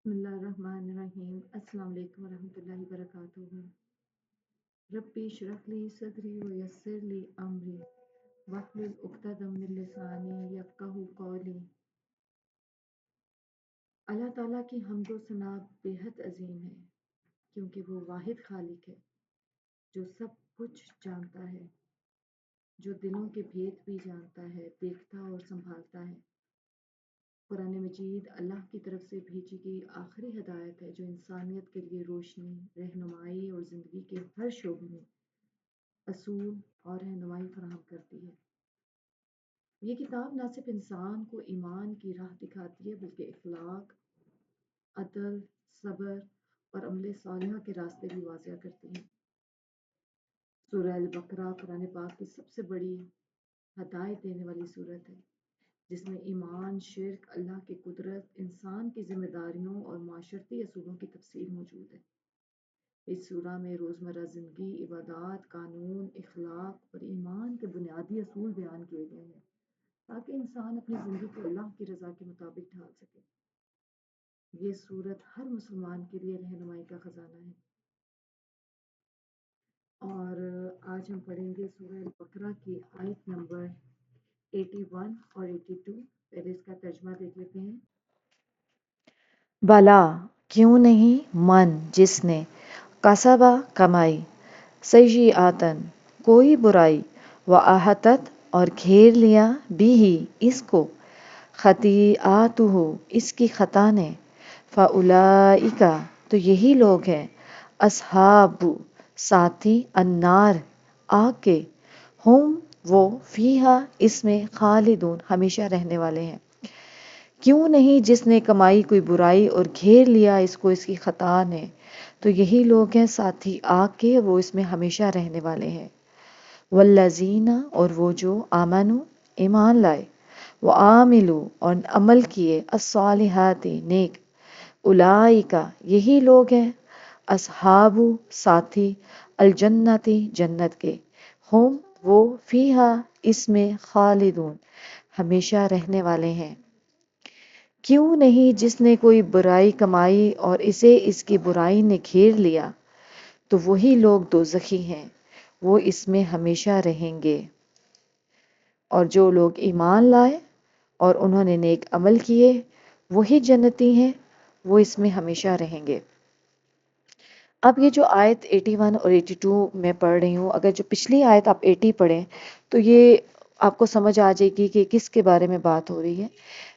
بسم اللہ الرحمن الرحیم۔ السلام علیکم ورحمۃ اللہ وبرکاتہ۔ ربی اشرح لی صدری ویسر لی امری واحلل عقدۃ من لسانی یفقہوا قولی۔ اللہ تعالیٰ کی حمد و ثنا بے حد عظیم ہے، کیونکہ وہ واحد خالق ہے جو سب کچھ جانتا ہے، جو دلوں کے بھید بھی جانتا ہے، دیکھتا اور سنبھالتا ہے۔ قرآن مجید اللہ کی طرف سے بھیجی گئی آخری ہدایت ہے جو انسانیت کے لیے روشنی، رہنمائی اور زندگی کے ہر شعبے میں اصول اور رہنمائی فراہم کرتی ہے۔ یہ کتاب نہ صرف انسان کو ایمان کی راہ دکھاتی ہے بلکہ اخلاق، عدل، صبر اور عمل صالحہ کے راستے بھی واضح کرتی ہے۔ سورہ البقرہ قرآن پاک کی سب سے بڑی ہدایت دینے والی صورت ہے، جس میں ایمان، شرک، اللہ کی قدرت، انسان کی ذمہ داریوں اور معاشرتی اصولوں کی تفصیل موجود ہے۔ اس سورہ میں روزمرہ زندگی، عبادات، قانون، اخلاق اور ایمان کے بنیادی اصول بیان کیے گئے ہیں تاکہ انسان اپنی زندگی کو اللہ کی رضا کے مطابق ڈھال سکے۔ یہ سورت ہر مسلمان کے لیے رہنمائی کا خزانہ ہے۔ اور آج ہم پڑھیں گے سورہ البقرہ کی آیت نمبر 81 اور 82۔ پہلے اس کا ترجمہ دیکھ لیتے ہیں۔ بھلا کیوں نہیں من جس نے کسبہ کمائی، سیئاتن کوئی برائی، و احاطت اور گھیر لیا بھی اس کو، خطیئاتہ اس کی خطا نے، فاولئک تو یہی لوگ ہیں، اصحاب ساتھی، النار آگ کے، ہم وہ فیہا اس میں خالدون ہمیشہ رہنے والے ہیں۔ کیوں نہیں جس نے کمائی کوئی برائی اور گھیر لیا اس کو اس کی خطا نے، تو یہی لوگ ہیں ساتھی آگ کے، وہ اس میں ہمیشہ رہنے والے ہیں۔ والذین اور وہ جو آمنو ایمان لائے، وعاملوا اور عمل کیے، الصالحات نیک، اولئک یہی لوگ ہیں، اصحاب ساتھی، الجنتی جنت کے، ہم وہ فیہا اس میں خالدون ہمیشہ رہنے والے ہیں۔ کیوں نہیں جس نے کوئی برائی کمائی اور اسے اس کی برائی نے گھیر لیا، تو وہی لوگ دوزخی ہیں، وہ اس میں ہمیشہ رہیں گے۔ اور جو لوگ ایمان لائے اور انہوں نے نیک عمل کیے، وہی جنتی ہیں، وہ اس میں ہمیشہ رہیں گے۔ اب یہ جو آیت 81 اور 82 میں پڑھ رہی ہوں، اگر جو پچھلی آیت آپ 80 پڑھیں تو یہ آپ کو سمجھ آ جائے گی کہ کس کے بارے میں بات ہو رہی ہے۔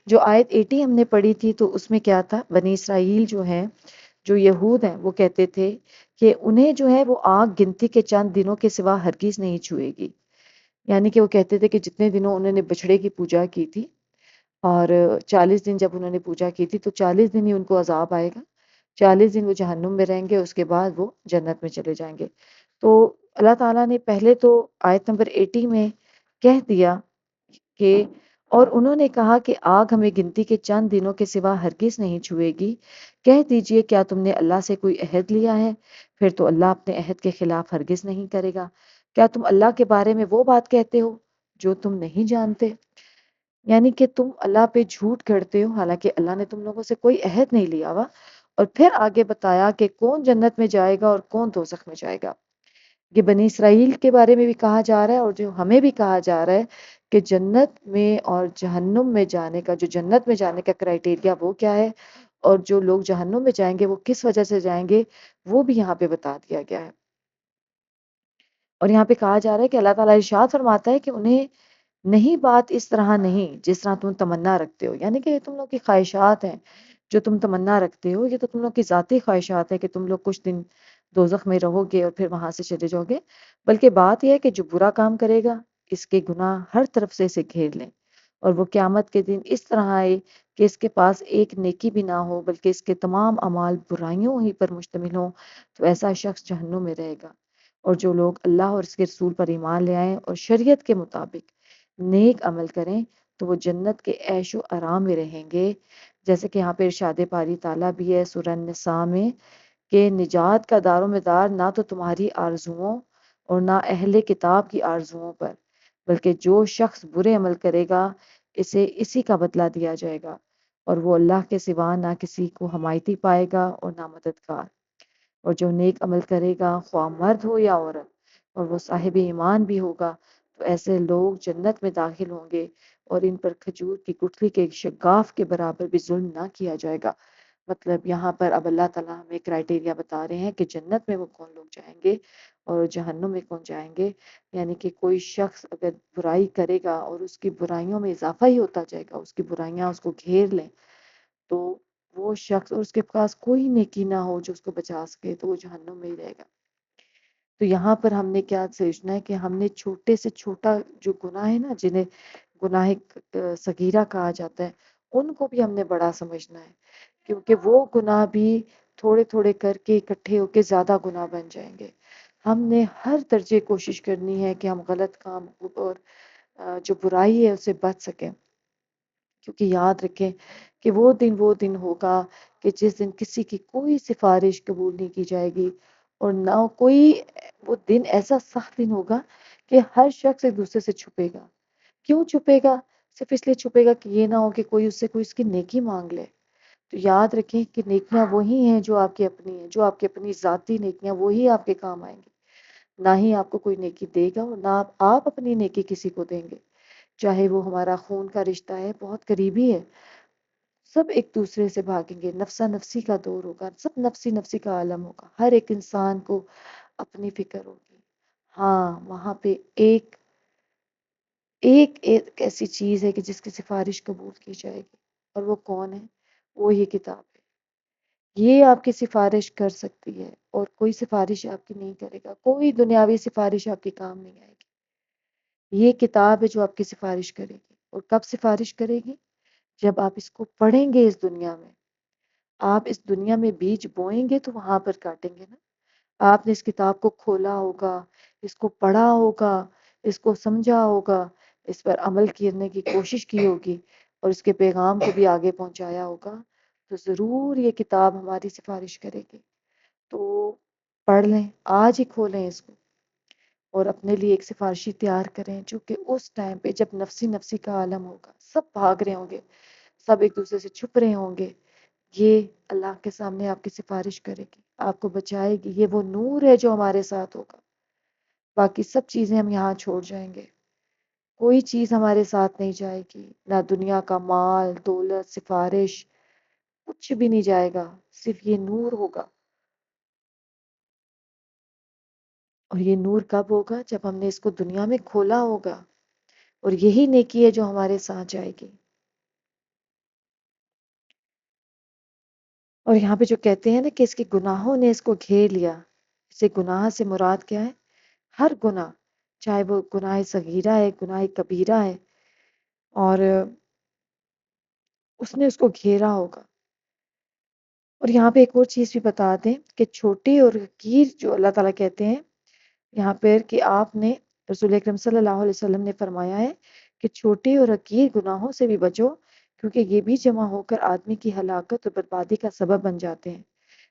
جو آیت 80 ہم نے پڑھی تھی تو اس میں کیا تھا، بنی اسرائیل جو ہیں، جو یہود ہیں، وہ کہتے تھے کہ انہیں جو ہے وہ آگ گنتی کے چند دنوں کے سوا ہرگز نہیں چھوئے گی۔ یعنی کہ وہ کہتے تھے کہ جتنے دنوں انہوں نے بچھڑے کی پوجا کی تھی، اور 40 دن جب انہوں نے پوجا کی تھی تو 40 دن ہی ان کو عذاب آئے گا، 40 دن وہ جہنم میں رہیں گے، اس کے بعد وہ جنت میں چلے جائیں گے۔ تو اللہ تعالیٰ نے پہلے تو آیت نمبر 80 میں کہہ دیا کہ اور انہوں نے کہا کہ آگ ہمیں گنتی کے چند دنوں کے سوا ہرگز نہیں چھوئے گی، کہہ دیجئے کیا تم نے اللہ سے کوئی عہد لیا ہے؟ پھر تو اللہ اپنے عہد کے خلاف ہرگز نہیں کرے گا۔ کیا تم اللہ کے بارے میں وہ بات کہتے ہو جو تم نہیں جانتے؟ یعنی کہ تم اللہ پہ جھوٹ گھڑتے ہو، حالانکہ اللہ نے تم لوگوں سے کوئی عہد نہیں لیا ہوا۔ اور پھر آگے بتایا کہ کون جنت میں جائے گا اور کون دوزخ میں جائے گا۔ یہ بنی اسرائیل کے بارے میں بھی کہا جا رہا ہے، اور جو ہمیں بھی کہا جا رہا ہے کہ جنت میں اور جہنم میں جانے کا، جو جنت میں جانے کا کرائٹیریا وہ کیا ہے، اور جو لوگ جہنم میں جائیں گے وہ کس وجہ سے جائیں گے، وہ بھی یہاں پہ بتا دیا گیا ہے۔ اور یہاں پہ کہا جا رہا ہے کہ اللہ تعالیٰ ارشاد فرماتا ہے کہ انہیں نہیں بات اس طرح نہیں جس طرح تم تمنا رکھتے ہو، یعنی کہ یہ تم لوگ کی خواہشات ہیں جو تم تمنا رکھتے ہو، یہ تو تم لوگ کی ذاتی خواہشات ہیں کہ تم لوگ کچھ دن دوزخ میں رہو گے اور پھر وہاں سے چلے جاؤ گے، بلکہ بات یہ ہے کہ جو برا کام کرے گا اس کے گناہ ہر طرف سے اسے گھیر لیں، اور وہ قیامت کے دن اس طرح آئے کہ اس کے پاس ایک نیکی بھی نہ ہو بلکہ اس کے تمام اعمال برائیوں ہی پر مشتمل ہوں، تو ایسا شخص جہنم میں رہے گا۔ اور جو لوگ اللہ اور اس کے رسول پر ایمان لے آئیں اور شریعت کے مطابق نیک عمل کریں تو وہ جنت کے عیش و آرام میں رہیں گے۔ جیسے کہ یہاں پہ ارشاد باری تعالیٰ بھی ہے سورہ النساء میں کہ نجات کا دار و مدار نہ تو تمہاری آرزوؤں اور نہ اہل کتاب کی آرزوؤں پر، بلکہ جو شخص برے عمل کرے گا اسے اسی کا بدلہ دیا جائے گا، اور وہ اللہ کے سوا نہ کسی کو حمایتی پائے گا اور نہ مددگار۔ اور جو نیک عمل کرے گا خواہ مرد ہو یا عورت اور وہ صاحب ایمان بھی ہوگا تو ایسے لوگ جنت میں داخل ہوں گے اور ان پر کھجور کی گٹھلی کے ایک شگاف کے برابر بھی ظلم نہ کیا جائے گا۔ مطلب یہاں پر اب اللہ تعالیٰ ہمیں کرائٹیریا بتا رہے ہیں کہ جنت میں وہ کون لوگ جائیں گے اور جہنم میں کون جائیں گے۔ یعنی کہ کوئی شخص اگر برائی کرے گا اور اس کی برائیوں میں اضافہ ہی ہوتا جائے گا، اس کی برائیاں اس کو گھیر لیں، تو وہ شخص اور اس کے پاس کوئی نیکی نہ ہو جو اس کو بچا سکے تو وہ جہنم میں ہی رہے گا۔ تو یہاں پر ہم نے کیا سوچنا ہے کہ ہم نے چھوٹے سے چھوٹا جو گناہ ہے نا، جنہیں گناہ صغیرہ کہا جاتا ہے، ان کو بھی ہم نے بڑا سمجھنا ہے، کیونکہ وہ گناہ بھی تھوڑے تھوڑے کر کے اکٹھے ہو کے زیادہ گناہ بن جائیں گے۔ ہم نے ہر درجے کوشش کرنی ہے کہ ہم غلط کام اور جو برائی ہے اسے بچ سکیں، کیونکہ یاد رکھیں کہ وہ دن ہوگا کہ جس دن کسی کی کوئی سفارش قبول نہیں کی جائے گی، اور نہ کوئی، وہ دن ایسا سخت دن ہوگا کہ ہر شخص ایک دوسرے سے چھپے گا۔ کیوں چھپے گا؟ صرف اس لیے چھپے گا کہ یہ نہ ہو کہ کوئی اس سے کوئی اس کی نیکی مانگ لے۔ تو یاد رکھیں کہ نیکیاں وہی ہیں جو آپ کی اپنی ہیں، جو آپ کی اپنی ذاتی نیکیاں وہی آپ کے کام آئیں گی۔ نہ ہی آپ کو کوئی نیکی دے گا اور نہ آپ اپنی نیکی کسی کو دیں گے، چاہے وہ ہمارا خون کا رشتہ ہے، بہت قریبی ہے، سب ایک دوسرے سے بھاگیں گے، نفسا نفسی کا دور ہوگا، سب نفسی نفسی کا عالم ہوگا، ہر ایک انسان کو اپنی فکر ہوگی۔ ہاں وہاں پہ ایک ایسی چیز ہے کہ جس کی سفارش قبول کی جائے گی، اور وہ کون ہے؟ وہ یہ کتاب ہے۔ یہ آپ کی سفارش کر سکتی ہے اور کوئی سفارش آپ کی نہیں کرے گا، کوئی دنیاوی سفارش آپ کے کام نہیں آئے گی۔ یہ کتاب ہے جو آپ کی سفارش کرے گی، اور کب سفارش کرے گی؟ جب آپ اس کو پڑھیں گے اس دنیا میں۔ آپ اس دنیا میں بیج بوئیں گے تو وہاں پر کاٹیں گے نا۔ آپ نے اس کتاب کو کھولا ہوگا، اس کو پڑھا ہوگا، اس کو سمجھا ہوگا، اس پر عمل کرنے کی کوشش کی ہوگی اور اس کے پیغام کو بھی آگے پہنچایا ہوگا، تو ضرور یہ کتاب ہماری سفارش کرے گی۔ تو پڑھ لیں، آج ہی کھولیں اس کو اور اپنے لیے ایک سفارشی تیار کریں، جو کہ اس ٹائم پہ جب نفسی نفسی کا عالم ہوگا، سب بھاگ رہے ہوں گے، سب ایک دوسرے سے چھپ رہے ہوں گے، یہ اللہ کے سامنے آپ کی سفارش کرے گی، آپ کو بچائے گی۔ یہ وہ نور ہے جو ہمارے ساتھ ہوگا، باقی سب چیزیں ہم یہاں چھوڑ جائیں گے، کوئی چیز ہمارے ساتھ نہیں جائے گی، نہ دنیا کا مال دولت سفارش، کچھ بھی نہیں جائے گا، صرف یہ نور ہوگا۔ اور یہ نور کب ہوگا؟ جب ہم نے اس کو دنیا میں کھولا ہوگا، اور یہی نیکی ہے جو ہمارے ساتھ جائے گی۔ اور یہاں پہ جو کہتے ہیں نا کہ اس کے گناہوں نے اس کو گھیر لیا، اسے گناہ سے مراد کیا ہے؟ ہر گناہ، چاہے وہ گناہ صغیرہ ہے، گناہ کبیرہ ہے، اور اس نے اس کو گھیرا ہوگا۔ اور یہاں پہ ایک اور چیز بھی بتا دیں کہ چھوٹی اور حقیر جو اللہ تعالیٰ کہتے ہیں یہاں پر، کہ آپ نے، رسول اکرم صلی اللہ علیہ وسلم نے فرمایا ہے کہ چھوٹے اور حقیر گناہوں سے بھی بچو، کیونکہ یہ بھی جمع ہو کر آدمی کی ہلاکت اور بربادی کا سبب بن جاتے ہیں۔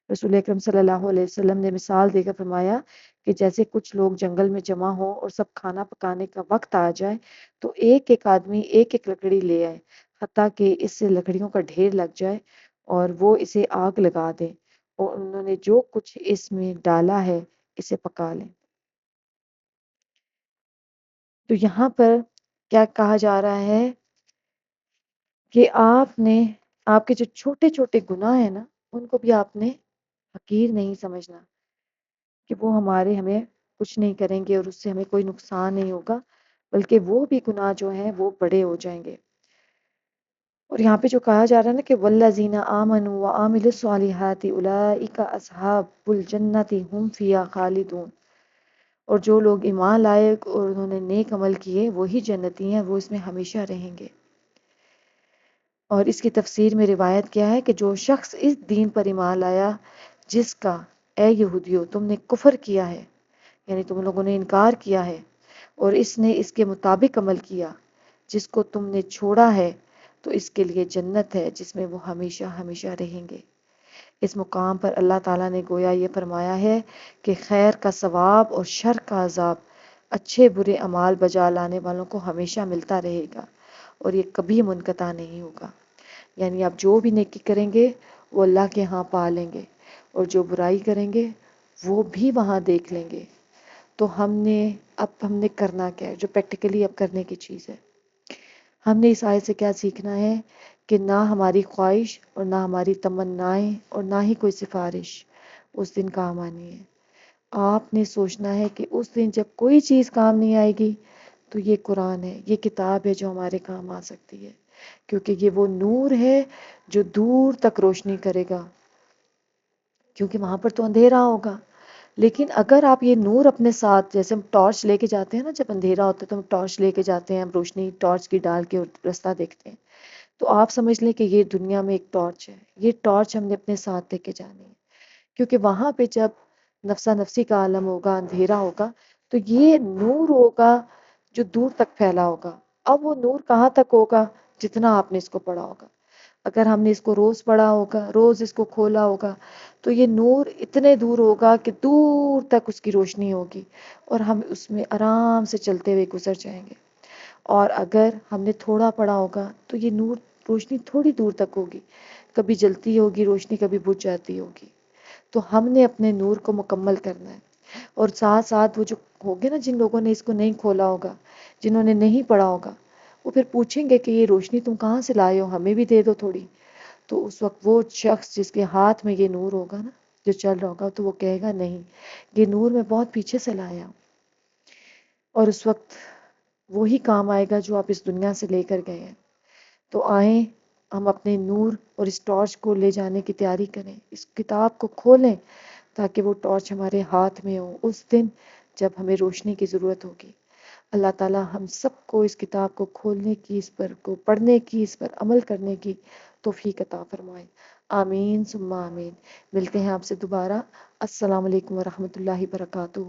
رسول اکرم صلی اللہ علیہ وسلم نے مثال دے کر فرمایا کہ جیسے کچھ لوگ جنگل میں جمع ہوں اور سب کھانا پکانے کا وقت آ جائے تو ایک ایک آدمی ایک ایک لکڑی لے آئے، حتیٰ کہ اس سے لکڑیوں کا ڈھیر لگ جائے اور وہ اسے آگ لگا دیں، اور انہوں نے جو کچھ اس میں ڈالا ہے اسے پکا لیں۔ تو یہاں پر کیا کہا جا رہا ہے کہ آپ کے جو چھوٹے چھوٹے گناہ ہیں نا، ان کو بھی آپ نے حقیر نہیں سمجھنا، کہ وہ ہمیں کچھ نہیں کریں گے اور اس سے ہمیں کوئی نقصان نہیں ہوگا، بلکہ وہ بھی گناہ جو ہیں وہ بڑے ہو جائیں گے۔ اور یہاں پہ جو کہا جا رہا ہے نا کہ والذین آمنوا وعملوا الصالحات اولئک اصحاب الجنۃ هم فیہا خالدون، اور جو لوگ ایمان لائے اور انہوں نے نیک عمل کیے وہی جنتی ہیں، وہ اس میں ہمیشہ رہیں گے۔ اور اس کی تفسیر میں روایت کیا ہے کہ جو شخص اس دین پر ایمان لایا جس کا اے یہودیو تم نے کفر کیا ہے، یعنی تم لوگوں نے انکار کیا ہے، اور اس نے اس کے مطابق عمل کیا جس کو تم نے چھوڑا ہے، تو اس کے لیے جنت ہے جس میں وہ ہمیشہ ہمیشہ رہیں گے۔ اس مقام پر اللہ تعالیٰ نے گویا یہ فرمایا ہے کہ خیر کا ثواب اور شر کا عذاب اچھے برے اعمال بجا لانے والوں کو ہمیشہ ملتا رہے گا، اور یہ کبھی منقطع نہیں ہوگا۔ یعنی آپ جو بھی نیکی کریں گے وہ اللہ کے ہاں پا لیں گے، اور جو برائی کریں گے وہ بھی وہاں دیکھ لیں گے۔ تو ہم نے کرنا کیا ہے، جو پریکٹیکلی اب کرنے کی چیز ہے، ہم نے اس آیت سے کیا سیکھنا ہے کہ نہ ہماری خواہش اور نہ ہماری تمنائیں اور نہ ہی کوئی سفارش اس دن کام آنی ہے۔ آپ نے سوچنا ہے کہ اس دن جب کوئی چیز کام نہیں آئے گی تو یہ قرآن ہے، یہ کتاب ہے جو ہمارے کام آ سکتی ہے، کیونکہ یہ وہ نور ہے جو دور تک روشنی کرے گا، کیونکہ وہاں پر تو اندھیرا ہوگا۔ لیکن اگر آپ یہ نور اپنے ساتھ، جیسے ہم ٹارچ لے کے جاتے ہیں نا، جب اندھیرا ہوتا ہے تو ہم ٹارچ لے کے جاتے ہیں، ہم روشنی ٹارچ کی ڈال کے راستہ دیکھتے ہیں، تو آپ سمجھ لیں کہ یہ دنیا میں ایک ٹارچ ہے، یہ ٹارچ ہم نے اپنے ساتھ لے کے جانی ہے، کیونکہ وہاں پہ جب نفسا نفسی کا عالم ہوگا، اندھیرا ہوگا، تو یہ نور ہوگا جو دور تک پھیلا ہوگا۔ اب وہ نور کہاں تک ہوگا؟ جتنا آپ نے اس کو پڑھا ہوگا۔ اگر ہم نے اس کو روز پڑھا ہوگا، روز اس کو کھولا ہوگا، تو یہ نور اتنے دور ہوگا کہ دور تک اس کی روشنی ہوگی، اور ہم اس میں آرام سے چلتے ہوئے گزر جائیں گے۔ اور اگر ہم نے تھوڑا پڑھا ہوگا تو یہ نور روشنی تھوڑی دور تک ہوگی، کبھی جلتی ہوگی روشنی، کبھی بجھ جاتی ہوگی۔ تو ہم نے اپنے نور کو مکمل کرنا ہے، اور ساتھ ساتھ وہ جو ہوگے نا، جن لوگوں نے اس کو نہیں کھولا ہوگا، جنہوں نے نہیں پڑھا ہوگا، وہ پھر پوچھیں گے کہ یہ روشنی تم کہاں سے لائے ہو، ہمیں بھی دے دو تھوڑی۔ تو اس وقت وہ شخص جس کے ہاتھ میں یہ نور ہوگا نا، جو چل رہا ہوگا، تو وہ کہے گا نہیں، یہ نور میں بہت پیچھے سے لایا ہوں، اور اس وقت وہی کام آئے گا جو آپ اس دنیا سے لے کر گئے ہیں۔ تو آئیں ہم اپنے نور اور اس ٹارچ کو لے جانے کی تیاری کریں، اس کتاب کو کھولیں تاکہ وہ ٹارچ ہمارے ہاتھ میں ہو اس دن جب ہمیں روشنی کی ضرورت ہوگی۔ اللہ تعالی ہم سب کو اس کتاب کو کھولنے کی، اس پر کو پڑھنے کی، اس پر عمل کرنے کی توفیق عطا فرمائے۔ آمین ثم آمین۔ ملتے ہیں آپ سے دوبارہ۔ السلام علیکم ورحمۃ اللہ وبرکاتہ۔